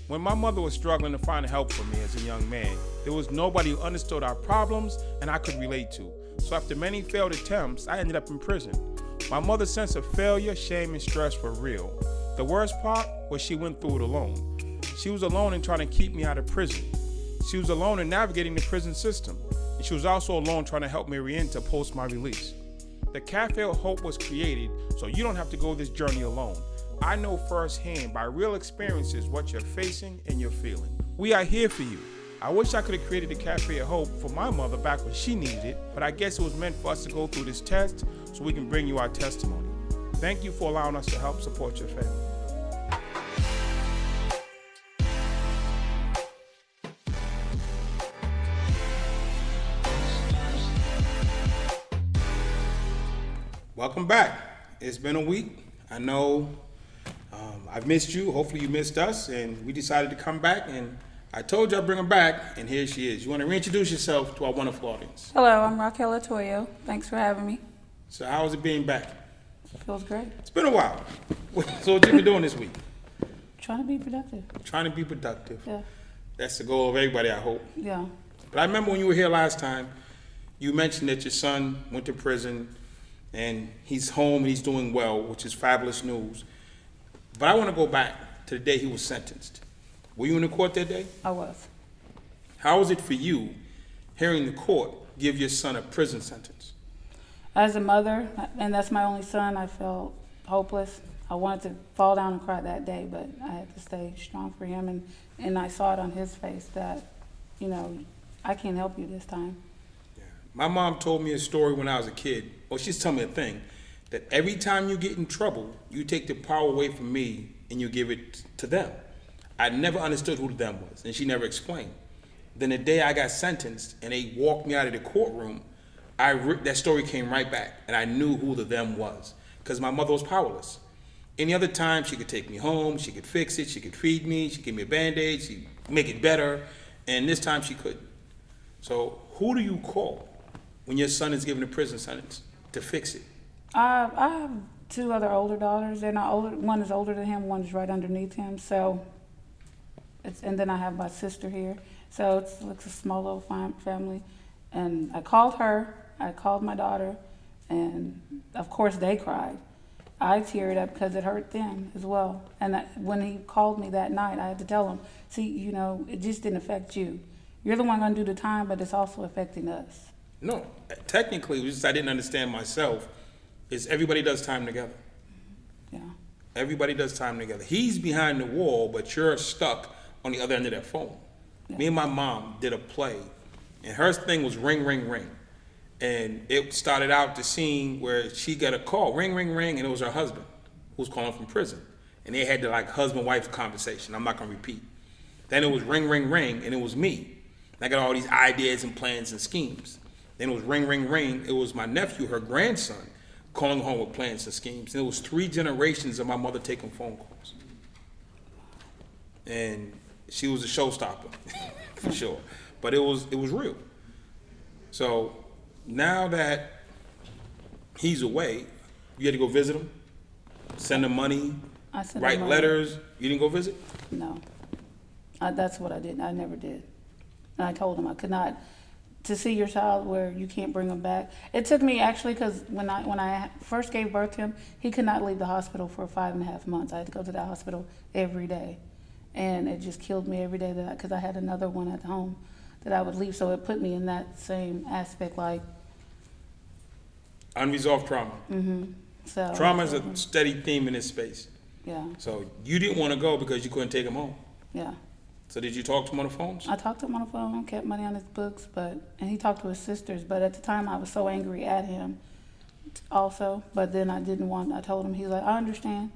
When my mother was struggling to find help for me as a young man, there was nobody who understood our problems and I could relate to. So after many failed attempts, I ended up in prison. My mother's sense of failure, shame, and stress were real. The worst part was she went through it alone. She was alone in trying to keep me out of prison. She was alone in navigating the prison system. And she was also alone trying to help me re-enter post my release. The Cafe of Hope was created so you don't have to go this journey alone. I know firsthand by real experiences what you're facing and you're feeling. We are here for you. I wish I could have created the Cafe of Hope for my mother back when she needed it, but I guess it was meant for us to go through this test so we can bring you our testimony. Thank you for allowing us to help support your family. Welcome back. It's been a week. I know I've missed you. Hopefully you missed us, and we decided to come back, and I told you I'd bring her back, and here she is. You want to reintroduce yourself to our wonderful audience? Hello, I'm Raquel Otuoyo. Thanks for having me. So how is it being back? Feels great. It's been a while. So what you been doing this week? Trying to be productive. Trying to be productive. Yeah. That's the goal of everybody, I hope. Yeah. But I remember when you were here last time, you mentioned that your son went to prison, and he's home and he's doing well, which is fabulous news. But I want to go back to the day he was sentenced. Were you in the court that day? I was. How was it for you hearing the court give your son a prison sentence? As a mother, and that's my only son, I felt hopeless. I wanted to fall down and cry that day, but I had to stay strong for him. And I saw it on his face that, I can't help you this time. Yeah. My mom told me a story when I was a kid. Well, she's telling me a thing, that every time you get in trouble, you take the power away from me and you give it to them. I never understood who the them was, and she never explained. Then the day I got sentenced and they walked me out of the courtroom, that story came right back, and I knew who the them was, because my mother was powerless. Any other time, she could take me home, she could fix it, she could feed me, she'd give me a Band-Aid, she'd make it better, and this time she couldn't. So who do you call when your son is given a prison sentence to fix it? I have two other older daughters. They're not older. One is older than him. One is right underneath him. So, and then I have my sister here. So it's a small little family. And I called her. I called my daughter, and of course they cried. I teared up because it hurt them as well. And when he called me that night, I had to tell him, see, it just didn't affect you. You're the one going to do the time, but it's also affecting us. No, technically, just I didn't understand myself. Is everybody does time together. Yeah. Everybody does time together. He's behind the wall, but you're stuck on the other end of that phone. Yeah. Me and my mom did a play, and her thing was ring, ring, ring. And it started out the scene where she got a call, ring, ring, ring, and it was her husband who was calling from prison. And they had the husband-wife conversation. I'm not going to repeat. Then it was ring, ring, ring, and it was me. And I got all these ideas and plans and schemes. Then it was ring, ring, ring. It was my nephew, her grandson, calling home with plans and schemes. And it was 3 generations of my mother taking phone calls. And she was a showstopper, for sure. But it was real. So now that he's away, you had to go visit him, send him money, write letters. You didn't go visit? No. That's what I did. I never did. And I told him I could not. To see your child where you can't bring him back. It took me actually, because when I first gave birth to him, he could not leave the hospital for 5.5 months. I had to go to the hospital every day. And it just killed me every day because I had another one at home that I would leave. So it put me in that same aspect, like unresolved trauma. Mm-hmm. So trauma is a steady theme in this space. Yeah. So you didn't want to go because you couldn't take him home. Yeah. So did you talk to him on the phones? I talked to him on the phone, kept money on his books, and he talked to his sisters. But at the time, I was so angry at him also. But then I told him, he's like, I understand.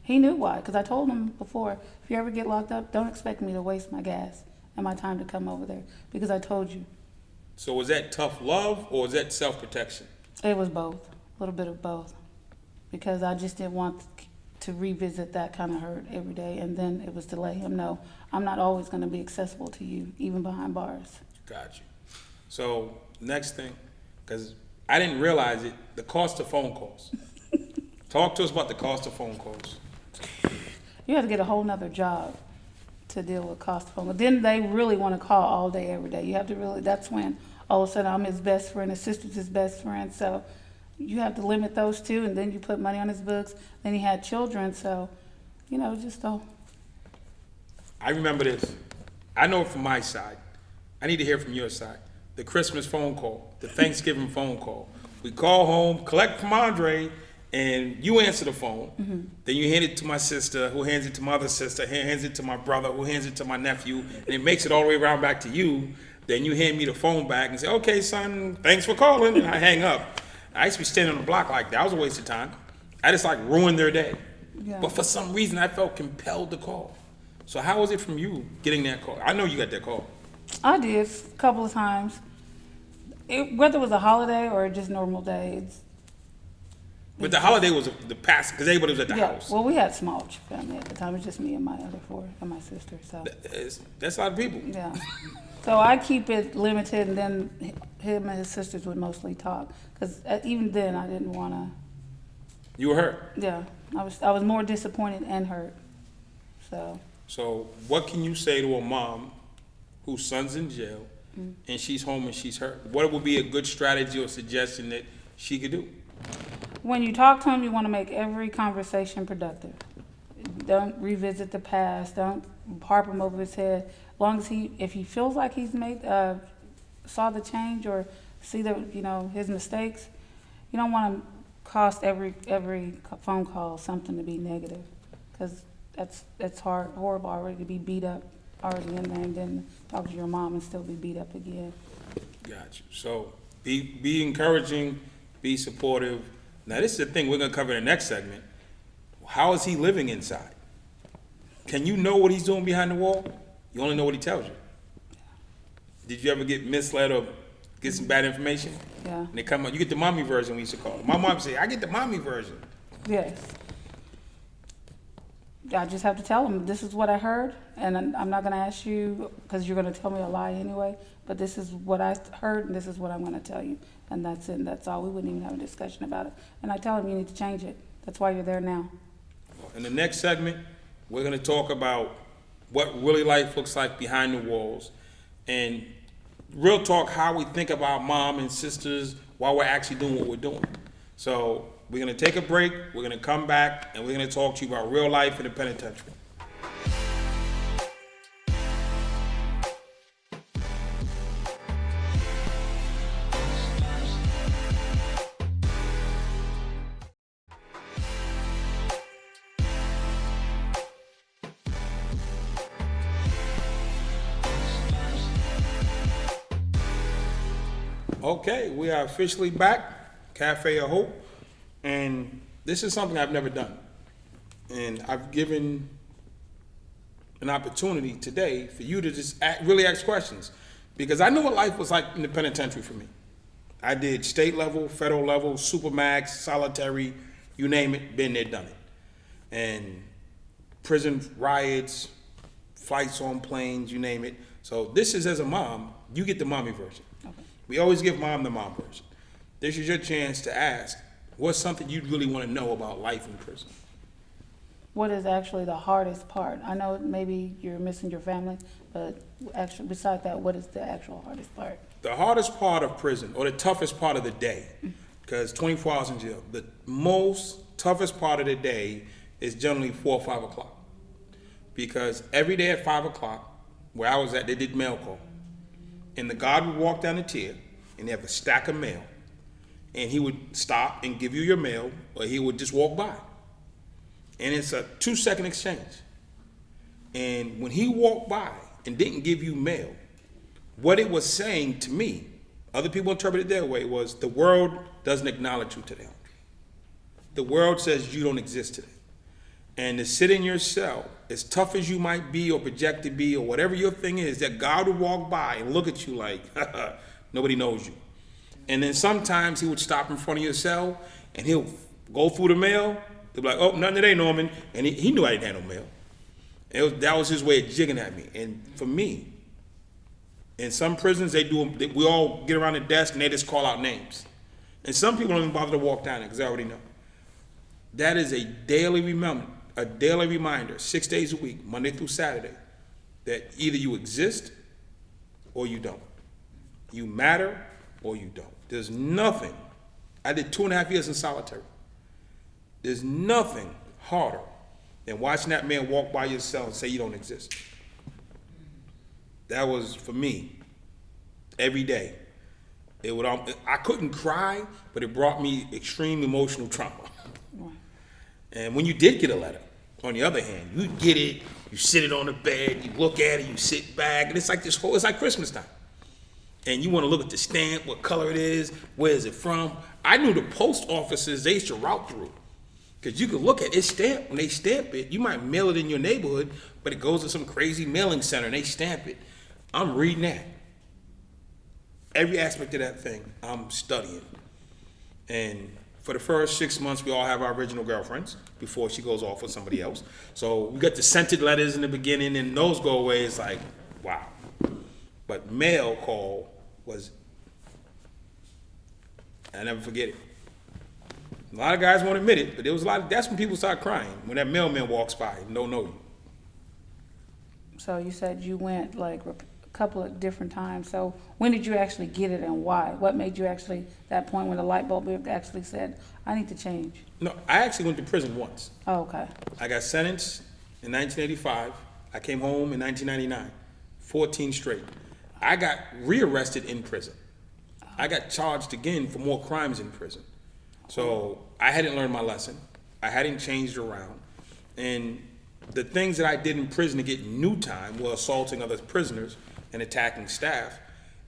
He knew why, because I told him before, if you ever get locked up, don't expect me to waste my gas and my time to come over there, because I told you. So was that tough love or was that self-protection? It was both, a little bit of both, because I just didn't want to revisit that kind of hurt every day. And then it was to let him know, I'm not always going to be accessible to you, even behind bars. Got you. So next thing, because I didn't realize it, the cost of phone calls. Talk to us about the cost of phone calls. You have to get a whole nother job to deal with cost of phone. But then they really want to call all day, every day. You have to really, that's when all of a sudden I'm his best friend, his sister's his best friend. So you have to limit those two, and then you put money on his books. Then he had children, so, just all. I remember this. I know it from my side. I need to hear from your side. The Christmas phone call, the Thanksgiving phone call. We call home, collect from Andre, and you answer the phone. Mm-hmm. Then you hand it to my sister, who hands it to my other sister, who hands it to my brother, who hands it to my nephew, and it makes it all the way around back to you. Then you hand me the phone back and say, okay, son, thanks for calling, and I hang up. I used to be standing on the block like that. That was a waste of time. I just ruined their day. Yeah. But for some reason, I felt compelled to call. So how was it from you getting that call? I know you got that call. I did a couple of times. Whether it was a holiday or just normal day. But the holiday was the past, because everybody was at the house. Well, we had a small family at the time. It was just me and my other four and my sister. So that's a lot of people. Yeah. So I keep it limited, and then him and his sisters would mostly talk. Because even then, I didn't want to. You were hurt. Yeah, I was more disappointed and hurt. So what can you say to a mom whose son's in jail, mm-hmm. and she's home and she's hurt? What would be a good strategy or suggestion that she could do? When you talk to him, you want to make every conversation productive. Don't revisit the past. Don't harp him over his head. As long as if he feels like he's saw the change or see his mistakes, you don't want to cost every phone call something to be negative, because that's horrible already to be beat up already in there, and then talk to your mom and still be beat up again. Got you. So be encouraging, be supportive. Now this is the thing we're gonna cover in the next segment. How is he living inside? Can you know what he's doing behind the wall? You only know what he tells you. Did you ever get misled or get some bad information? Yeah. And they come out, you get the mommy version, we used to call it. My mom say, I get the mommy version. Yes. I just have to tell him, this is what I heard, and I'm not going to ask you, because you're going to tell me a lie anyway, but this is what I heard, and this is what I'm going to tell you. And that's it, that's all. We wouldn't even have a discussion about it. And I tell him, you need to change it. That's why you're there now. In the next segment, we're going to talk about what really life looks like behind the walls, and real talk, how we think of our mom and sisters while we're actually doing what we're doing. So we're going to take a break, we're going to come back, and we're going to talk to you about real life in the penitentiary. Okay, we are officially back, Cafe of Hope, and this is something I've never done. And I've given an opportunity today for you to just really ask questions, because I know what life was like in the penitentiary for me. I did state level, federal level, supermax, solitary, you name it, been there, done it. And prison riots, flights on planes, you name it. So this is, as a mom, you get the mommy version. Okay. We always give mom the mom version. This is your chance to ask, what's something you really want to know about life in prison? What is actually the hardest part? I know maybe you're missing your family, but actually, besides that, what is the actual hardest part? The hardest part of prison, or the toughest part of the day, because 24 hours in jail, the most toughest part of the day is generally 4 or 5 o'clock. Because every day at 5 o'clock, where I was at, they did mail call. And the guard would walk down the tier, and they have a stack of mail. And he would stop and give you your mail, or he would just walk by. And it's a 2-second exchange. And when he walked by and didn't give you mail, what it was saying to me, other people interpret it their way, was the world doesn't acknowledge you today. The world says you don't exist today. And to sit in your cell, as tough as you might be or project to be or whatever your thing is, that God would walk by and look at you like, nobody knows you. And then sometimes he would stop in front of your cell and he'll go through the mail. They'll be like, oh, nothing today, Norman. And he knew I didn't have no mail. That was his way of jigging at me. And for me, in some prisons, we all get around the desk and they just call out names. And some people don't even bother to walk down there because they already know. That is a daily reminder, 6 days a week, Monday through Saturday, that either you exist or you don't. You matter or you don't. There's nothing. I did 2.5 years in solitary. There's nothing harder than watching that man walk by your cell and say you don't exist. That was, for me, every day. I couldn't cry, but it brought me extreme emotional trauma. Right. And when you did get a letter, on the other hand, you get it, you sit it on the bed, you look at it, you sit back, and it's like Christmas time. And you want to look at the stamp, what color it is, where is it from. I knew the post offices they used to route through. Because you could look at it stamp, when they stamp it, you might mail it in your neighborhood, but it goes to some crazy mailing center and they stamp it. I'm reading that. Every aspect of that thing, I'm studying. And for the first 6 months, we all have our original girlfriends before she goes off with somebody else. So we got the scented letters in the beginning, and those go away. It's like, wow. But mail call was, I never forget it. A lot of guys won't admit it, but there was that's when people start crying, when that mailman walks by and don't know you. So you said you went like a couple of different times. So when did you actually get it and why? What made you actually, that point when the light bulb actually said, I need to change? No, I actually went to prison once. Oh, okay. I got sentenced in 1985. I came home in 1999, 14 straight. I got rearrested in prison. I got charged again for more crimes in prison. So I hadn't learned my lesson. I hadn't changed around. And the things that I did in prison to get new time were assaulting other prisoners and attacking staff.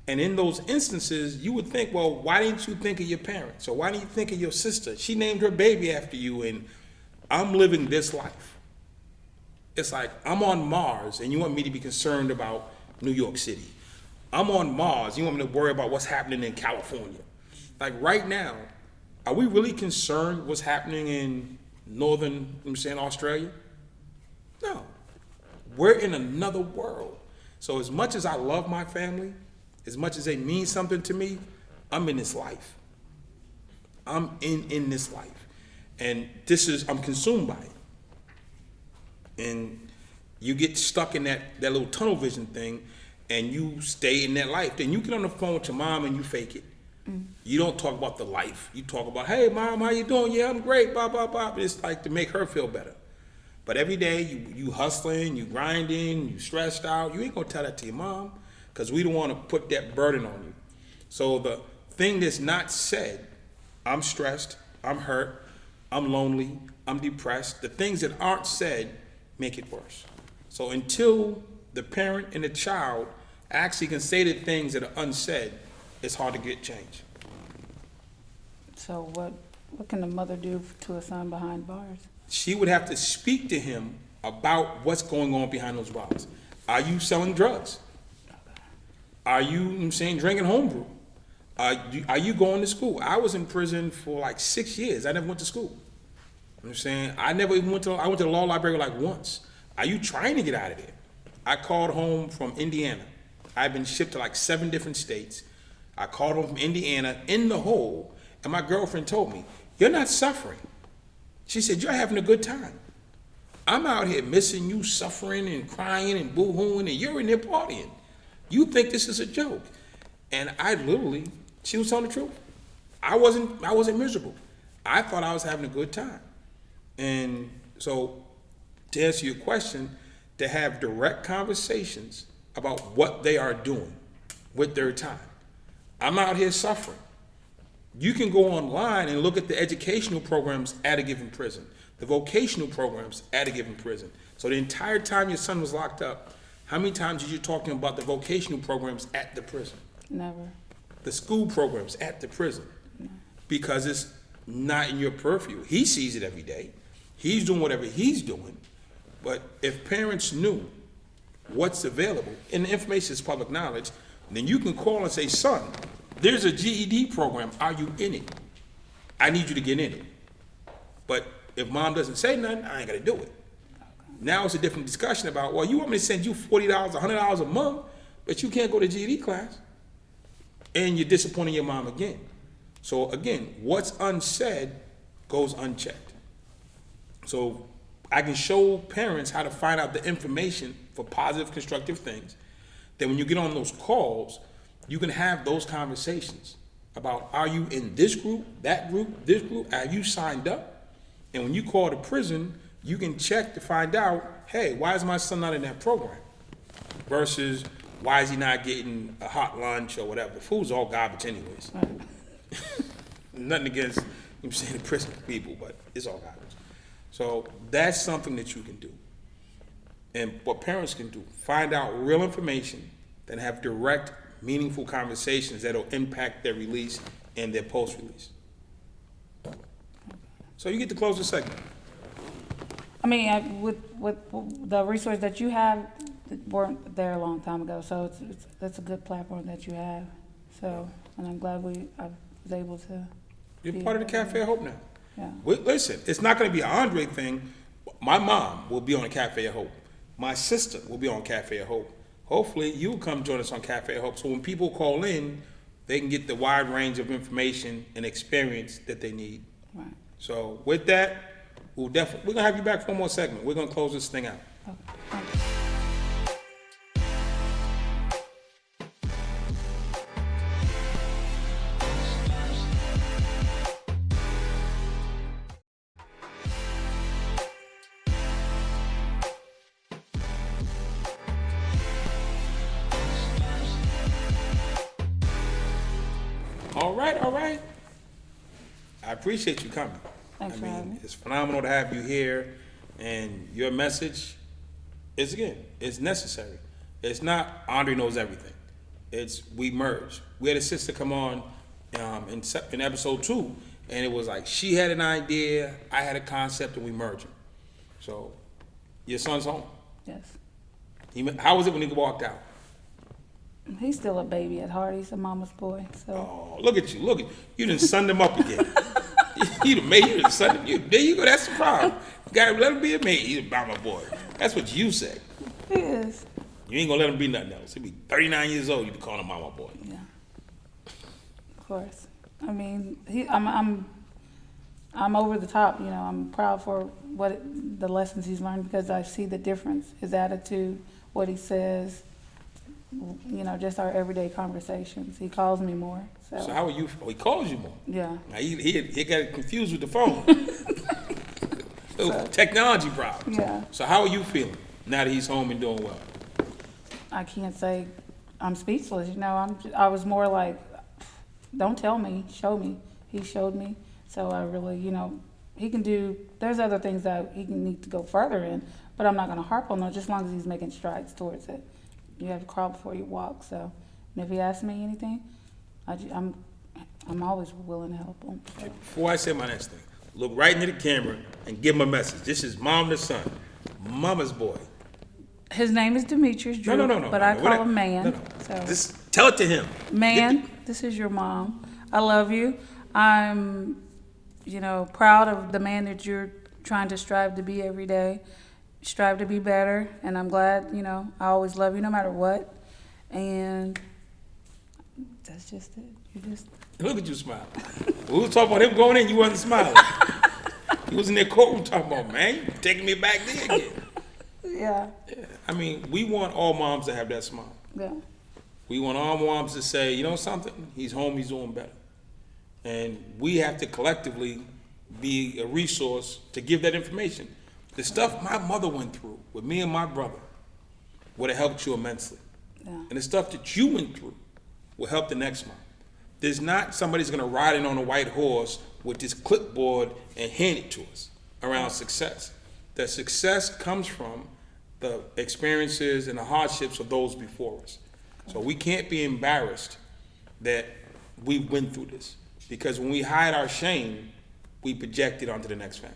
And in those instances, you would think, well, why didn't you think of your parents? Or why didn't you think of your sister? She named her baby after you, and I'm living this life. It's like, I'm on Mars, and you want me to be concerned about New York City. I'm on Mars, you want me to worry about what's happening in California. Like right now, are we really concerned what's happening in northern, Australia? No. We're in another world. So as much as I love my family, as much as they mean something to me, I'm in this life. I'm in this life. And I'm consumed by it. And you get stuck in that little tunnel vision thing, and you stay in that life. Then you get on the phone with your mom and you fake it. You don't talk about the life. You talk about, hey, Mom, how you doing? Yeah, I'm great, blah, blah, blah. But it's like to make her feel better. But every day, you hustling, you grinding, you stressed out. You ain't going to tell that to your mom because we don't want to put that burden on you. So the thing that's not said, I'm stressed, I'm hurt, I'm lonely, I'm depressed. The things that aren't said make it worse. So until the parent and the child actually can say the things that are unsaid, it's hard to get change. So what can the mother do to a son behind bars? She would have to speak to him about what's going on behind those bars. Are you selling drugs? Are you, drinking homebrew? Are you going to school? I was in prison for like 6 years. I never went to school. I never even went to the law library like once. Are you trying to get out of there? I called home from Indiana. I've been shipped to like 7 different states. I called home from Indiana in the hole, and my girlfriend told me, you're not suffering. She said, you're having a good time. I'm out here missing you, suffering and crying and boo-hooing, and you're in there partying. You think this is a joke. And she was telling the truth. I wasn't miserable. I thought I was having a good time. And so to answer your question, to have direct conversations about what they are doing with their time. I'm out here suffering. You can go online and look at the educational programs at a given prison, the vocational programs at a given prison. So the entire time your son was locked up, how many times did you talk to him about the vocational programs at the prison? Never. The school programs at the prison? No. Because it's not in your purview. He sees it every day. He's doing whatever he's doing. But if parents knew what's available, and the information is public knowledge, then you can call and say, son, there's a GED program. Are you in it? I need you to get in it. But if mom doesn't say nothing, I ain't got to do it. Okay. Now it's a different discussion about, well, you want me to send you $40, $100 a month, but you can't go to GED class. And you're disappointing your mom again. So again, what's unsaid goes unchecked. So I can show parents how to find out the information for positive, constructive things. Then when you get on those calls, you can have those conversations about, are you in this group, that group, this group, have you signed up? And when you call the prison, you can check to find out, hey, why is my son not in that program? Versus, why is he not getting a hot lunch or whatever? The food's all garbage anyways. Nothing against, I'm saying, the prison people, but it's all garbage. So that's something that you can do. And what parents can do, find out real information, then have direct, meaningful conversations that'll impact their release and their post-release. So you get to close the segment. I mean, with the resource that you have, weren't there a long time ago, so that's a good platform that you have. So, and I'm glad I was able to. You're part of the Cafe of Hope now. Yeah. Listen, it's not going to be an Andre thing. My mom will be on the Cafe of Hope. My sister will be on Cafe of Hope. Hopefully, you'll come join us on Cafe of Hope. So when people call in, they can get the wide range of information and experience that they need. Right. So with that, we're gonna have you back for one more segment. We're gonna close this thing out. Okay. Thank you. All right. I appreciate you coming. Thanks for having me. It's phenomenal to have you here, and your message is, again, it's necessary. It's not Andre knows everything. It's we merge. We had a sister come on in episode 2, and it was like she had an idea, I had a concept, and we merged. So your son's home. Yes. How was it when he walked out? He's still a baby at heart. He's a mama's boy. So. Oh, look at you. You done sunned him up again. You done sunned him. There you go. That's the problem. You gotta let him be a man. He's a mama boy. That's what you said. He is. You ain't gonna let him be nothing else. He'll be 39 years old. You be calling him mama boy. Yeah. Of course. I mean, I'm over the top. You know, I'm proud for the lessons he's learned because I see the difference. His attitude, what he says. You know, just our everyday conversations. He calls me more. So how are you? Oh, he calls you more. Yeah. Now he got confused with the phone. Technology problems. Yeah. So how are you feeling now that he's home and doing well? I can't say I'm speechless. You know, I was more like, don't tell me, show me. He showed me. So I really, you know, there's other things that he can need to go further in, but I'm not going to harp on those just as long as he's making strides towards it. You have to crawl before you walk. So, and if he asks me anything, I'm always willing to help him. So. Before I say my next thing, look right into the camera and give him a message. This is mom to son, mama's boy. His name is Demetrius Drew, but I call him Man. No. So. Just tell it to him. Man, this is your mom. I love you. I'm, proud of the man that you're trying to strive to be every day. Strive to be better, and I'm glad, I always love you no matter what. And that's just it. Look at you smiling. We was talking about him going in, you wasn't smiling. He was in their courtroom talking about, man, you taking me back there again. Yeah. I mean, we want all moms to have that smile. Yeah. We want all moms to say, you know something? He's home, he's doing better. And we have to collectively be a resource to give that information. The stuff my mother went through with me and my brother would have helped you immensely. Yeah. And the stuff that you went through will help the next mom. There's not somebody's going to ride in on a white horse with this clipboard and hand it to us around success. The success comes from the experiences and the hardships of those before us. So we can't be embarrassed that we went through this, because when we hide our shame, we project it onto the next family.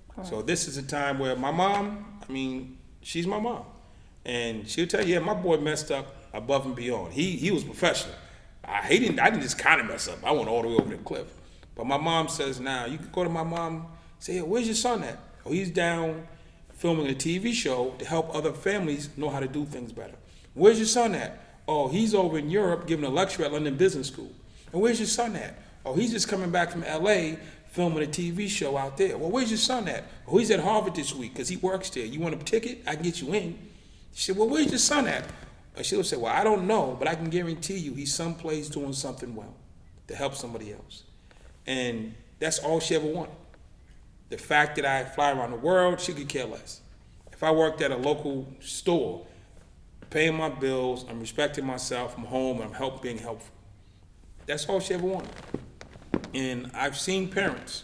Correct. So this is a time where my mom, she's my mom. And she'll tell you, yeah, my boy messed up above and beyond. He was professional. I didn't just kind of mess up. I went all the way over the cliff. But my mom says, now, you can go to my mom, say, where's your son at? Oh, he's down filming a TV show to help other families know how to do things better. Where's your son at? Oh, he's over in Europe giving a lecture at London Business School. And where's your son at? Oh, he's just coming back from LA filming a TV show out there. Well, where's your son at? Oh, he's at Harvard this week because he works there. You want a ticket? I can get you in. She said, well, where's your son at? And she would say, well, I don't know, but I can guarantee you he's someplace doing something well to help somebody else. And that's all she ever wanted. The fact that I fly around the world, she could care less. If I worked at a local store, paying my bills, I'm respecting myself, I'm home, I'm being helpful. That's all she ever wanted. And I've seen parents,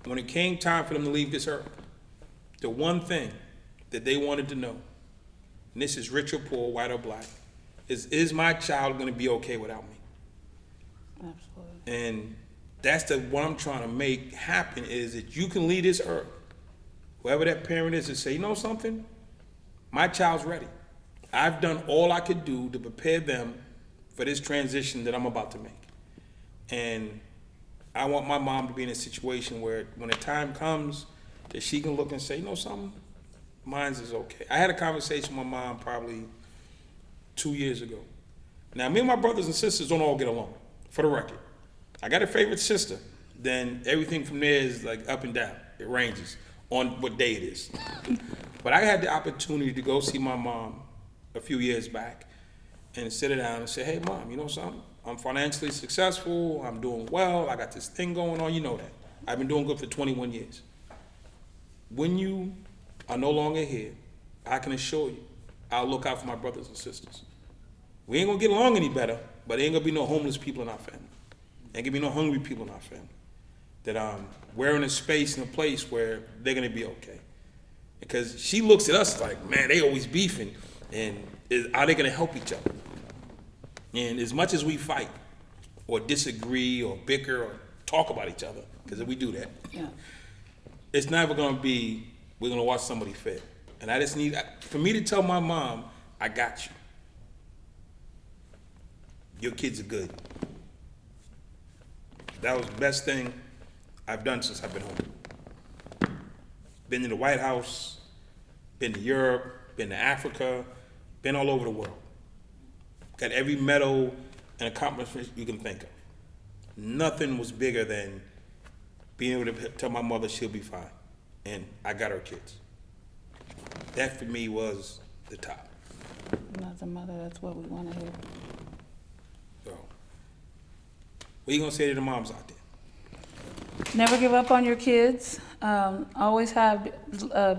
when it came time for them to leave this earth, the one thing that they wanted to know, and this is rich or poor, white or black, is my child going to be okay without me? Absolutely. And that's what I'm trying to make happen, is that you can leave this earth, whoever that parent is, and say, you know something? My child's ready. I've done all I could do to prepare them for this transition that I'm about to make. And I want my mom to be in a situation where when the time comes that she can look and say, you know something? Mine's is okay. I had a conversation with my mom probably 2 years ago. Now, me and my brothers and sisters don't all get along, for the record. I got a favorite sister. Then everything from there is like up and down. It ranges on what day it is. But I had the opportunity to go see my mom a few years back and sit her down and say, hey, Mom, you know something? I'm financially successful. I'm doing well. I got this thing going on. You know that. I've been doing good for 21 years. When you are no longer here, I can assure you, I'll look out for my brothers and sisters. We ain't gonna get along any better, but there ain't gonna be no homeless people in our family. Ain't gonna be no hungry people in our family. That we're in a space and a place where they're gonna be okay. Because she looks at us like, man, they always beefing, and are they gonna help each other? And as much as we fight, or disagree, or bicker, or talk about each other, because if we do that, Yeah. it's never gonna be, we're gonna watch somebody fail. And I just need, for me to tell my mom, I got you. Your kids are good. That was the best thing I've done since I've been home. Been in the White House, been to Europe, been to Africa, been all over the world. Got every medal and accomplishment you can think of. Nothing was bigger than being able to tell my mother she'll be fine. And I got her kids. That for me was the top. And as a mother, that's what we want to hear. So, what are you gonna say to the moms out there? Never give up on your kids. Always have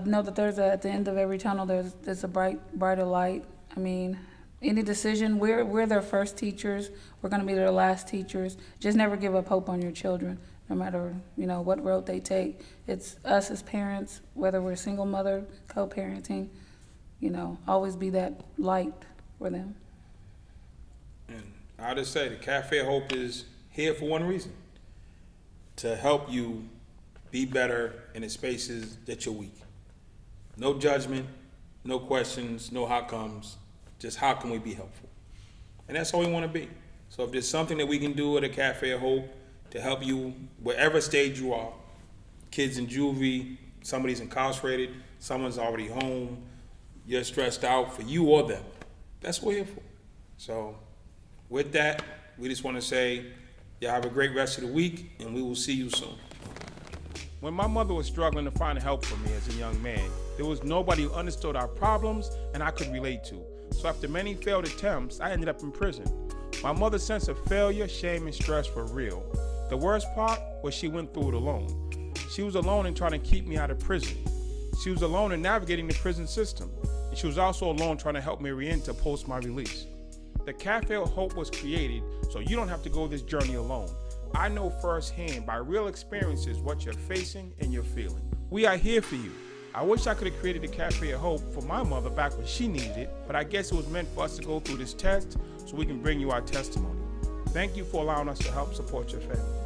know that there's at the end of every tunnel there's a brighter light. I mean, any decision, we're their first teachers. We're going to be their last teachers. Just never give up hope on your children, no matter what road they take. It's us as parents, whether we're single mother, co-parenting. Always be that light for them. And I'll just say the Cafe of Hope is here for one reason: to help you be better in the spaces that you're weak. No judgment, no questions, no how comes, just how can we be helpful? And that's all we want to be. So if there's something that we can do at a Cafe of Hope to help you wherever stage you are, kids in juvie, somebody's incarcerated, someone's already home, you're stressed out, for you or them, that's what we're here for. So with that, we just want to say, y'all have a great rest of the week, and we will see you soon. When my mother was struggling to find help for me as a young man, there was nobody who understood our problems and I could relate to. So after many failed attempts, I ended up in prison. My mother's sense of failure, shame, and stress were real. The worst part was she went through it alone. She was alone in trying to keep me out of prison. She was alone in navigating the prison system. And she was also alone trying to help me re-enter post my release. The Cafe of Hope was created so you don't have to go this journey alone. I know firsthand by real experiences what you're facing and you're feeling. We are here for you. I wish I could have created the Cafe of Hope for my mother back when she needed it, but I guess it was meant for us to go through this test so we can bring you our testimony. Thank you for allowing us to help support your family.